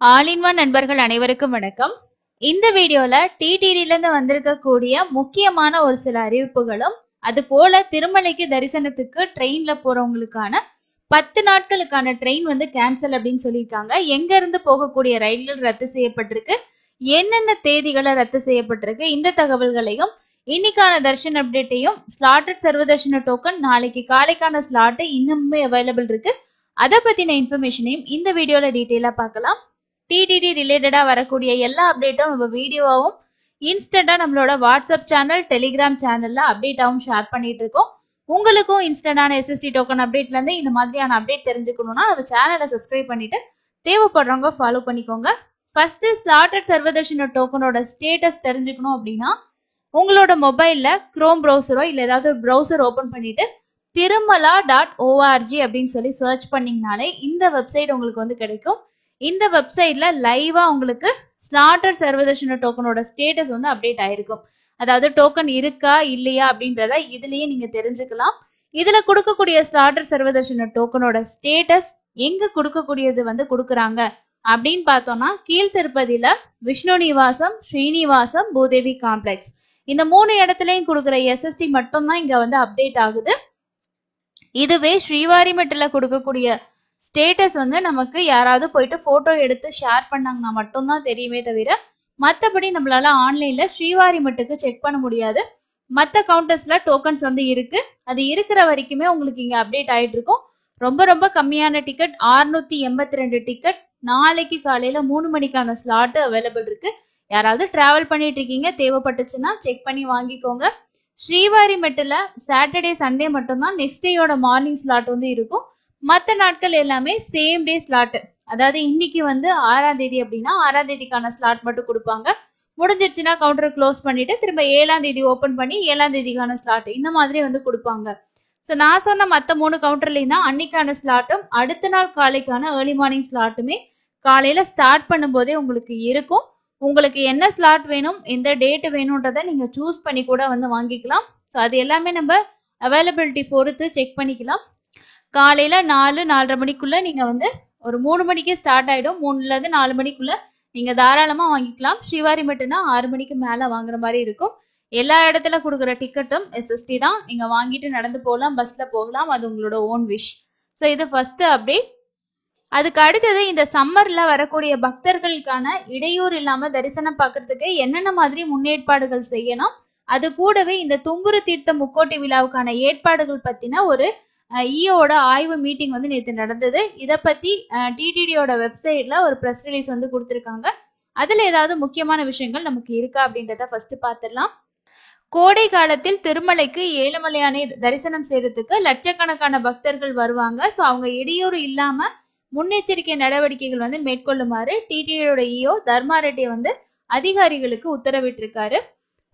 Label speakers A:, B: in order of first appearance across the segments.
A: All in one நண்பர்கள் அனைவருக்கும் வணக்கம். இந்த வீடியோல டிடிடில இருந்து வந்திருக்கக்கூடிய முக்கியமான ஒரு சில அறிவிப்புகளும், அது போல திருமலைக்கு தரிசனத்துக்கு ட்ரெயின்ல போறவங்களுக்கான 10 நாட்களுக்கான ட்ரெயின் வந்து கேன்சல் அப்படின்னு சொல்லியிருக்காங்க. எங்க இருந்து போகக்கூடிய ரயில்கள் ரத்து செய்யப்பட்டிருக்கு, என்னென்ன தேதிகளை ரத்து செய்யப்பட்டிருக்கு, இந்த தகவல்களையும் இன்னைக்கான தர்ஷன் அப்டேட்டையும், ஸ்லாட்டட் சர்வதர்ஷன டோக்கன் நாளைக்கு காலைக்கான ஸ்லாட் இன்னுமே அவைலபிள் இருக்கு, அதை பத்தின இன்ஃபர்மேஷனையும் இந்த வீடியோல டீட்டெயிலா பார்க்கலாம். டிடிடி ரிலேட்டடா வரக்கூடிய எல்லா அப்டேட்டும் நம்ம வீடியோவாகவும் இன்ஸ்டன்டா நம்மளோட வாட்ஸ்அப் சேனல், டெலிகிராம் சேனல்ல அப்டேட்டாவும் ஷேர் பண்ணிட்டு இருக்கோம். உங்களுக்கும் இன்ஸ்டன்டான எஸ்எஸ்டி டோக்கன் அப்டேட்ல இருந்து இந்த மாதிரியான அப்டேட் தெரிஞ்சுக்கணும்னா நம்ம சேனலை சப்ஸ்கிரைப் பண்ணிட்டு தேவைப்படுறவங்க ஃபாலோ பண்ணிக்கோங்க. ஃபர்ஸ்ட் ஸ்லாட்டட் சர்வதர்ஷன டோக்கனோட ஸ்டேட்டஸ் தெரிஞ்சுக்கணும் அப்படின்னா உங்களோட மொபைல்ல குரோம் ப்ரௌசரோ இல்லை ஏதாவது ப்ரௌசர் ஓபன் பண்ணிட்டு திருமலா.org அப்படின்னு சொல்லி சர்ச் பண்ணீங்கனாலே இந்த வெப்சைட் உங்களுக்கு வந்து கிடைக்கும். இந்த வெப்சைட்ல லைவா உங்களுக்கு ஸ்லாட்டட் சர்வதர்ஷன டோக்கனோட ஸ்டேட்டஸ் வந்து அப்டேட் ஆயிருக்கும். அதாவது டோக்கன் இருக்கா இல்லையா அப்படின்றத இதுலயே நீங்க தெரிஞ்சுக்கலாம். இதுல கொடுக்கக்கூடிய ஸ்லாட்டட் சர்வதர்ஷன டோக்கனோட ஸ்டேட்டஸ் எங்க கொடுக்கக்கூடியது வந்து கொடுக்குறாங்க அப்படின்னு பார்த்தோம்னா, கீழ் திருப்பதியில விஷ்ணு நிவாசம், ஸ்ரீனிவாசம், பூதேவி காம்ப்ளெக்ஸ், இந்த 3 இடத்துலயும் கொடுக்குற எஸ்எஸ்டி மட்டும் தான் இங்க வந்து அப்டேட் ஆகுது. இதுவே ஸ்ரீவாரிமெட்டில் கொடுக்கக்கூடிய ஸ்டேட்டஸ் வந்து நமக்கு யாராவது போயிட்டு போட்டோ எடுத்து ஷேர் பண்ணாங்கன்னா மட்டும்தான் தெரியுமே தவிர, மற்றபடி நம்மளால ஆன்லைன்ல ஸ்ரீவாரிமெட்டுக்கு செக் பண்ண முடியாது. மற்ற கவுண்டர்ஸ்ல டோக்கன்ஸ் வந்து இருக்கு, அது இருக்கிற வரைக்குமே உங்களுக்கு இங்க அப்டேட் ஆயிட்டு இருக்கும். ரொம்ப ரொம்ப கம்மியான டிக்கெட் 682 டிக்கெட் நாளைக்கு காலையில 3 மணிக்கான ஸ்லாட் அவைலபிள் இருக்கு. யாராவது டிராவல் பண்ணிட்டு இருக்கீங்க, தேவைப்பட்டுச்சுன்னா செக் பண்ணி வாங்கிக்கோங்க. ஸ்ரீவாரிமெட்டுல சாட்டர்டே சண்டே மட்டும்தான் நெக்ஸ்ட் டேயோட மார்னிங் ஸ்லாட் வந்து இருக்கும். மற்ற நாட்கள் எல்லாமே சேம் டே ஸ்லாட். அதாவது இன்னைக்கு வந்து 6ஆம் தேதி அப்படின்னா 6ஆம் தேதிக்கான ஸ்லாட் மட்டும் கொடுப்பாங்க. முடிஞ்சிருச்சுன்னா கவுண்டர் க்ளோஸ் பண்ணிட்டு திரும்ப 7ஆம் தேதி ஓபன் பண்ணி 7ஆம் தேதிக்கான ஸ்லாட் இந்த மாதிரி வந்து கொடுப்பாங்க. ஸோ நான் சொன்ன மற்ற 3 கவுண்டர்லையும் தான் அன்னைக்கான ஸ்லாட்டும் அடுத்த நாள் காலைக்கான ஏர்லி மார்னிங் ஸ்லாட்டுமே காலையில ஸ்டார்ட் பண்ணும்போதே உங்களுக்கு இருக்கும். உங்களுக்கு என்ன ஸ்லாட் வேணும், எந்த டேட் வேணும்ன்றதை நீங்க சூஸ் பண்ணி கூட வந்து வாங்கிக்கலாம். ஸோ அது எல்லாமே நம்ம அவைலபிலிட்டி பொறுத்து செக் பண்ணிக்கலாம். காலையில 4-4:30 மணிக்குள்ள நீங்க வந்து ஒரு 3 மணிக்கே ஸ்டார்ட் ஆயிடும். 3ல இருந்து 4 மணிக்குள்ள நீங்க தாராளமா வாங்கிக்கலாம். ஸ்ரீவாரிமெட்டுனா 6 மணிக்கு மேல வாங்குற மாதிரி இருக்கும். எல்லா இடத்துல கொடுக்குற டிக்கெட்டும் எஸ்எஸ்டி தான். நீங்க வாங்கிட்டு நடந்து போகலாம், பஸ்ல போகலாம், அது உங்களோட ஓன் விஷ். ஸோ இது ஃபர்ஸ்ட் அப்டேட். அதுக்கு அடுத்தது, இந்த சம்மர்ல வரக்கூடிய பக்தர்களுக்கான இடையூறு இல்லாம தரிசனம் பார்க்கறதுக்கு என்னென்ன மாதிரி முன்னேற்பாடுகள் செய்யணும், அது கூடவே இந்த தும்புரு தீர்த்த முக்கோட்டி விழாவுக்கான ஏற்பாடுகள் பத்தின ஒரு இஓட ஆய்வு மீட்டிங் வந்து நேற்று நடந்தது. இதை பத்தி டிடிடியோட வெப்சைட்ல ஒரு ப்ரெஸ் ரிலீஸ் வந்து கொடுத்துருக்காங்க. அதுல ஏதாவது முக்கியமான விஷயங்கள் நமக்கு இருக்கா அப்படின்றத ஃபர்ஸ்ட் பார்த்துடலாம். கோடை காலத்தில் திருமலைக்கு ஏழுமலையானை தரிசனம் செய்யறதுக்கு லட்சக்கணக்கான பக்தர்கள் வருவாங்க. ஸோ அவங்க இடையூறு இல்லாம முன்னெச்சரிக்கை நடவடிக்கைகள் வந்து மேற்கொள்ளுமாறு டிடிடியோட இஓ தர்மா ரெட்டி வந்து அதிகாரிகளுக்கு உத்தரவிட்டிருக்காரு.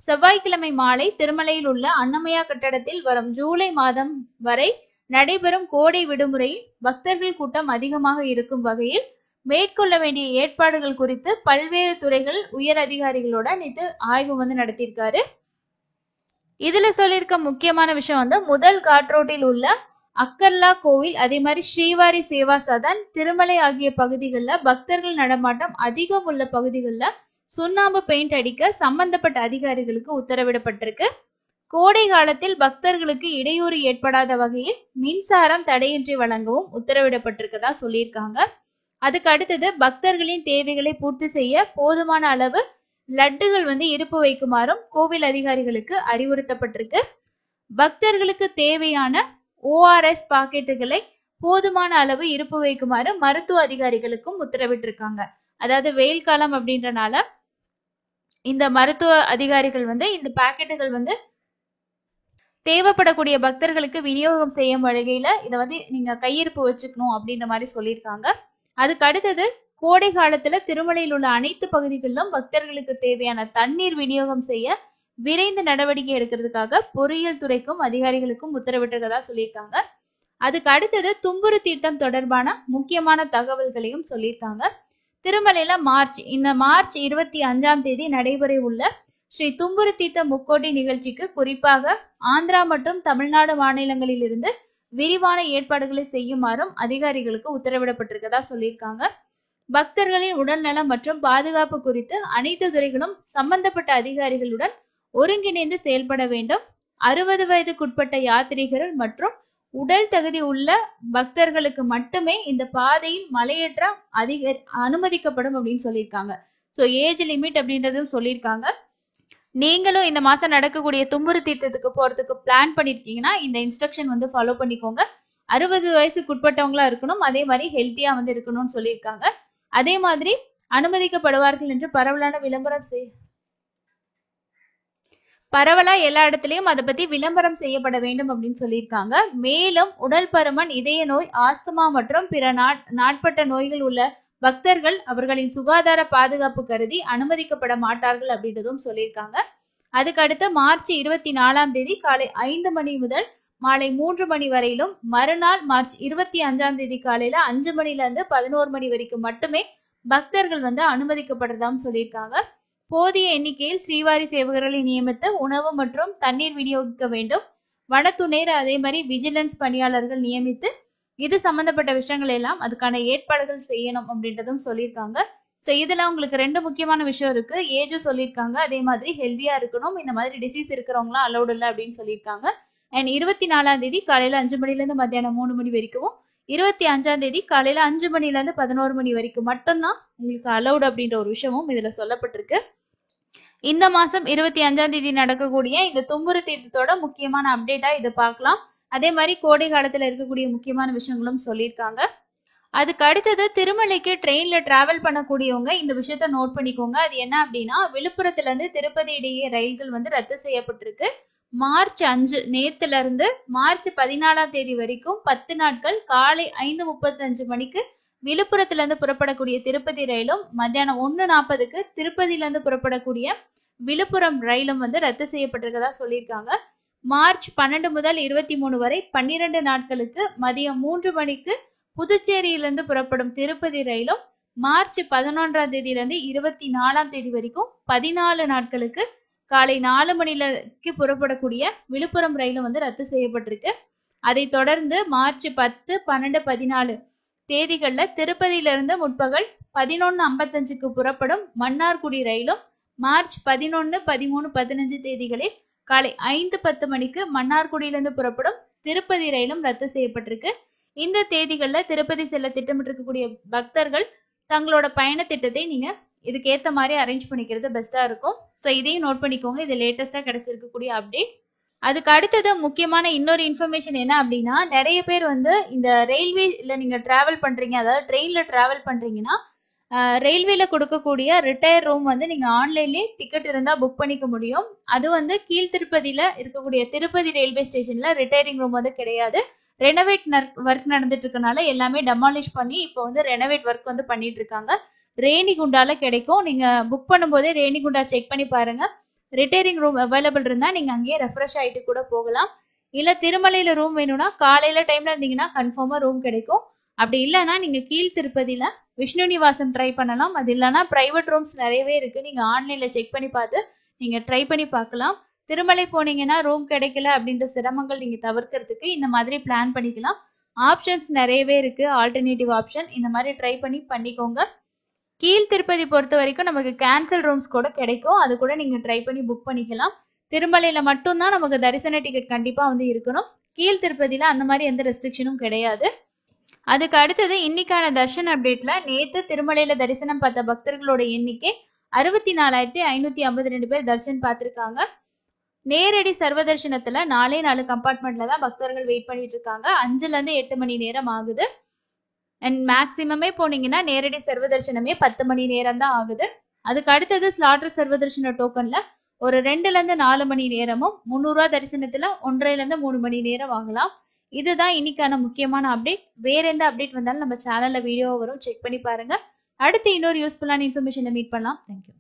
A: செவ்வாய்க்கிழமை மாலை திருமலையில் உள்ள அன்னமயா கட்டடத்தில் வரும் ஜூலை மாதம் வரை நடைபெறும் கோடை விடுமுறையில் பக்தர்கள் கூட்டம் அதிகமாக இருக்கும் வகையில் மேற்கொள்ள வேண்டிய ஏற்பாடுகள் குறித்து பல்வேறு துறைகள் உயர் அதிகாரிகளோட நேற்று ஆய்வு வந்து நடத்தியிருக்காரு. இதுல சொல்லியிருக்க முக்கியமான விஷயம் வந்து, முதல் காட்ரோட்டில் உள்ள அக்கர்லா கோவில், அதே மாதிரி ஸ்ரீவாரி சேவா சதன், திருமலை ஆகிய பகுதிகளில் பக்தர்கள் நடமாட்டம் அதிகம் உள்ள பகுதிகளில் சுண்ணாம்பு பெயிண்ட் அடிக்க சம்பந்தப்பட்ட அதிகாரிகளுக்கு உத்தரவிடப்பட்டிருக்கு. கோடை காலத்தில் பக்தர்களுக்கு இடையூறு ஏற்படாத வகையில் மின்சாரம் தடையின்றி வழங்கவும் உத்தரவிடப்பட்டிருக்கதா சொல்லியிருக்காங்க. அதுக்கு அடுத்தது, பக்தர்களின் தேவைகளை பூர்த்தி செய்ய போதுமான அளவு லட்டுகள் வந்து இருப்பு வைக்குமாறும் கோவில் அதிகாரிகளுக்கு அறிவுறுத்தப்பட்டிருக்கு. பக்தர்களுக்கு தேவையான ஓஆர்எஸ் பாக்கெட்டுகளை போதுமான அளவு இருப்பு வைக்குமாறு மருத்துவ அதிகாரிகளுக்கும் உத்தரவிட்டிருக்காங்க. அதாவது வெயில் காலம் அப்படின்றனால இந்த மருத்துவ அதிகாரிகள் வந்து இந்த பாக்கெட்டுகள் வந்து தேவைப்படக்கூடிய பக்தர்களுக்கு விநியோகம் செய்யும் வகையில இதை வந்து நீங்க கையிருப்பு வச்சுக்கணும் அப்படின்ற மாதிரி சொல்லியிருக்காங்க. அதுக்கு அடுத்தது, கோடை காலத்துல திருமலையில் உள்ள அனைத்து பகுதிகளிலும் பக்தர்களுக்கு தேவையான தண்ணீர் விநியோகம் செய்ய விரைந்து நடவடிக்கை எடுக்கிறதுக்காக பொறியியல் துறைக்கும் அதிகாரிகளுக்கும் உத்தரவிட்டிருக்கதா சொல்லியிருக்காங்க. அதுக்கு அடுத்தது, தும்புரு தீர்த்தம் தொடர்பான முக்கியமான தகவல்களையும் சொல்லியிருக்காங்க. திருமலையில மார்ச் 25ஆம் தேதி நடைபெற உள்ள ஸ்ரீ தும்புரு தீர்த்த முக்கோட்டி நிகழ்ச்சிக்கு குறிப்பாக ஆந்திரா மற்றும் தமிழ்நாடு மாநிலங்களில் இருந்து விரிவான ஏற்பாடுகளை செய்யுமாறும் அதிகாரிகளுக்கு உத்தரவிடப்பட்டிருக்கதா சொல்லியிருக்காங்க. பக்தர்களின் உடல்நலம் மற்றும் பாதுகாப்பு குறித்து அனைத்து துறைகளும் சம்பந்தப்பட்ட அதிகாரிகளுடன் ஒருங்கிணைந்து செயல்பட வேண்டும். 60 வயதுக்குட்பட்ட யாத்ரீகர்கள் மற்றும் உடல் தகுதி உள்ள பக்தர்களுக்கு மட்டுமே இந்த பாதையில் மலையேற்றம் அனுமதிக்கப்படும் அப்படின்னு சொல்லியிருக்காங்க. ஸோ ஏஜ் லிமிட் அப்படின்றதும் சொல்லியிருக்காங்க. நீங்களும் இந்த மாசம் நடக்கக்கூடிய தும்புரு தீர்த்தத்துக்கு போறதுக்கு பிளான் பண்ணிருக்கீங்கன்னா இந்த இன்ஸ்ட்ரக்ஷன் வந்து ஃபாலோ பண்ணிக்கோங்க. 60 வயசுக்குட்பட்டவங்களா இருக்கணும், அதே மாதிரி ஹெல்த்தியா வந்து இருக்கணும்னு சொல்லியிருக்காங்க. அதே மாதிரி அனுமதிக்கப்படுவார்கள் என்று பரவலா எல்லா இடத்துலயும் அதை பத்தி விளம்பரம் செய்யப்பட வேண்டும் அப்படின்னு சொல்லியிருக்காங்க. மேலும் உடல் பருமன், இதய நோய், ஆஸ்துமா மற்றும் பிற நாட்பட்ட நோய்கள் உள்ள பக்தர்கள் அவர்களின் சுகாதார பாதுகாப்பு கருதி அனுமதிக்கப்பட மாட்டார்கள் அப்படின்றதும் சொல்லியிருக்காங்க. அதுக்கு அடுத்து மார்ச் 24ஆம் தேதி காலை 5 மணி முதல் மாலை 3 மணி வரையிலும், மறுநாள் மார்ச் 25ஆம் தேதி காலையில 5 மணில இருந்து 11 மணி வரைக்கும் மட்டுமே பக்தர்கள் வந்து அனுமதிக்கப்படுறதாம் சொல்லியிருக்காங்க. போதிய எண்ணிக்கையில் ஸ்ரீவாரி சேவகர்களை நியமித்து உணவு மற்றும் தண்ணீர் விநியோகிக்க வேண்டும். வனத்துணைர் அதே மாதிரி விஜிலன்ஸ் பணியாளர்கள் நியமித்து இது சம்பந்தப்பட்ட விஷயங்கள் எல்லாம் அதுக்கான ஏற்பாடுகள் செய்யணும் அப்படின்றதும் சொல்லியிருக்காங்க. ஸோ இதுல உங்களுக்கு 2 முக்கியமான விஷயம் இருக்கு. ஏஜும் சொல்லியிருக்காங்க, அதே மாதிரி ஹெல்த்தியா இருக்கணும், இந்த மாதிரி டிசீஸ் இருக்கிறவங்களாம் அலௌட் இல்லை அப்படின்னு சொல்லியிருக்காங்க. அண்ட் 24ஆம் தேதி காலையில 5 மணில இருந்து மத்தியானம் 3 மணி வரைக்கும், 25ஆம் தேதி காலையில 5 மணில இருந்து 11 மணி வரைக்கும் மட்டும்தான் உங்களுக்கு அலௌட் அப்படின்ற ஒரு விஷயமும் இதுல சொல்லப்பட்டிருக்கு. இந்த மாசம் 25ஆம் தேதி நடக்கக்கூடிய இந்த தும்புரு தீர்த்தத்தோட முக்கியமான அப்டேட்டா இதை பார்க்கலாம். அதே மாதிரி கோடை காலத்துல இருக்கக்கூடிய முக்கியமான விஷயங்களும் சொல்லியிருக்காங்க. அதுக்கு அடுத்தது திருமலைக்கு ட்ரெயின்ல டிராவல் பண்ணக்கூடியவங்க இந்த விஷயத்த நோட் பண்ணிக்கோங்க. அது என்ன அப்படின்னா, விழுப்புரத்துல இருந்து திருப்பதி இடையே ரயில்கள் வந்து ரத்து செய்யப்பட்டிருக்கு. மார்ச் 5 நேத்துல இருந்து மார்ச் 14ஆம் தேதி வரைக்கும் 10 நாட்கள் காலை 5:35 மணிக்கு விழுப்புரத்துல இருந்து புறப்படக்கூடிய திருப்பதி ரயிலும், மத்தியானம் 1:40க்கு திருப்பதியில இருந்து புறப்படக்கூடிய விழுப்புரம் ரயிலும் வந்து ரத்து செய்யப்பட்டிருக்கதா சொல்லியிருக்காங்க. மார்ச் 12 முதல் 23 வரை 12 நாட்களுக்கு மதியம் 3 மணிக்கு புதுச்சேரியிலிருந்து புறப்படும் திருப்பதி ரயிலும், மார்ச் 11ஆம் தேதியிலிருந்து 24ஆம் தேதி வரைக்கும் 14 நாட்களுக்கு காலை 4 மணிக்கு புறப்படக்கூடிய விழுப்புரம் ரயிலும் வந்து ரத்து செய்யப்பட்டிருக்கு. அதை தொடர்ந்து மார்ச் 10, 12, 14 தேதிகள்ல திருப்பதியிலிருந்து முற்பகல் 11:55க்கு புறப்படும் மன்னார்குடி ரயிலும், மார்ச் 11, 13, 15 தேதிகளில் காலை 5:10 மணிக்கு மன்னார்குடியிலிருந்து புறப்படும் திருப்பதி ரயிலும் ரத்து செய்யப்பட்டிருக்கு. இந்த தேதிகள்ல திருப்பதி செல்ல திட்டமிட்டிருக்கக்கூடிய பக்தர்கள் தங்களோட பயண திட்டத்தை நீங்க இதுக்கேற்ற மாதிரி அரேஞ்ச் பண்ணிக்கிறது பெஸ்டா இருக்கும். ஸோ இதையும் நோட் பண்ணிக்கோங்க. இது லேட்டஸ்டா கிடைச்சிருக்கக்கூடிய அப்டேட். அதுக்கு அடுத்தது முக்கியமான இன்னொரு இன்ஃபர்மேஷன் என்ன அப்படின்னா, நிறைய பேர் வந்து இந்த ரயில்வேல நீங்க டிராவல் பண்றீங்க, அதாவது ட்ரெயின்ல டிராவல் பண்றீங்கன்னா ரயில்வேல கொடுக்கக்கூடிய ரிட்டையர் ரூம் வந்து நீங்க ஆன்லைன்லயே டிக்கெட் இருந்தா புக் பண்ணிக்க முடியும். அது வந்து கீழ் திருப்பதியில இருக்கக்கூடிய திருப்பதி ரயில்வே ஸ்டேஷன்ல ரிட்டையரிங் ரூம் வந்து கிடையாது. ரெனோவேட் ஒர்க் நடந்துட்டு இருக்கனால எல்லாமே டெமாலிஷ் பண்ணி இப்போ வந்து ரெனோவேட் ஒர்க் வந்து பண்ணிட்டு இருக்காங்க. ரேணிகுண்டால கிடைக்கும். நீங்க புக் பண்ணும்போதே ரேணிகுண்டா செக் பண்ணி பாருங்க. ரிட்டையரிங் ரூம் அவைலபிள் இருந்தா நீங்க அங்கேயே ரெஃப்ரெஷ் ஆயிட்டு கூட போகலாம். இல்ல திருமலையில ரூம் வேணும்னா காலையில டைம்ல இருந்தீங்கன்னா கன்ஃபார்மா ரூம் கிடைக்கும். அப்படி இல்லைன்னா நீங்க கீழ் திருப்பதியில விஷ்ணு நிவாசம் ட்ரை பண்ணலாம். அது இல்லைன்னா பிரைவேட் ரூம்ஸ் நிறையவே இருக்கு. நீங்க ஆன்லைன்ல செக் பண்ணி பார்த்து நீங்க ட்ரை பண்ணி பார்க்கலாம். திருமலை போனீங்கன்னா ரூம் கிடைக்கல அப்படின்ற சிரமங்கள் நீங்க தவிர்க்கிறதுக்கு இந்த மாதிரி பிளான் பண்ணிக்கலாம். ஆப்ஷன்ஸ் நிறையவே இருக்கு, ஆல்டர்னேட்டிவ் ஆப்ஷன். இந்த மாதிரி ட்ரை பண்ணி பண்ணிக்கோங்க. கீழ் திருப்பதி பொறுத்த வரைக்கும் நமக்கு கேன்சல் ரூம்ஸ் கூட கிடைக்கும். அது கூட நீங்க ட்ரை பண்ணி புக் பண்ணிக்கலாம். திருமலையில மட்டும்தான் நமக்கு தரிசன டிக்கெட் கண்டிப்பா வந்து இருக்கணும். கீழ் திருப்பதியில அந்த மாதிரி எந்த ரெஸ்ட்ரிக்ஷனும் கிடையாது. அதுக்கு அடுத்தது இன்னைக்கான தர்ஷன் அப்டேட்ல நேத்து திருமலையில தரிசனம் பார்த்த பக்தர்களோட எண்ணிக்கை 64,552 பேர் தர்ஷன் பார்த்திருக்காங்க. நேரடி சர்வ தர்ஷனத்துல 4 கம்பார்ட்மெண்ட்ல தான் பக்தர்கள் வெயிட் பண்ணிட்டு இருக்காங்க. 5ல இருந்து 8 மணி நேரம் ஆகுது. அண்ட் மேக்சிமமே போனீங்கன்னா நேரடி சர்வ தர்ஷனமே 10 மணி நேரம் தான் ஆகுது. அதுக்கு அடுத்தது ஸ்லாட்டர் சர்வ தர்ஷன டோக்கன்ல ஒரு 2ல இருந்து 4 மணி நேரமும், 300 ரூபா தரிசனத்துல 1.5ல இருந்து 3 மணி நேரம் ஆகலாம். இதுதான் இன்னைக்கான முக்கியமான அப்டேட். வேற எந்த அப்டேட் வந்தாலும் நம்ம சேனல்ல வீடியோ வரும், செக் பண்ணி பாருங்க. அடுத்து இன்னொரு யூஸ்ஃபுல்லான இன்ஃபர்மேஷனை மீட் பண்ணலாம். தேங்க்யூ.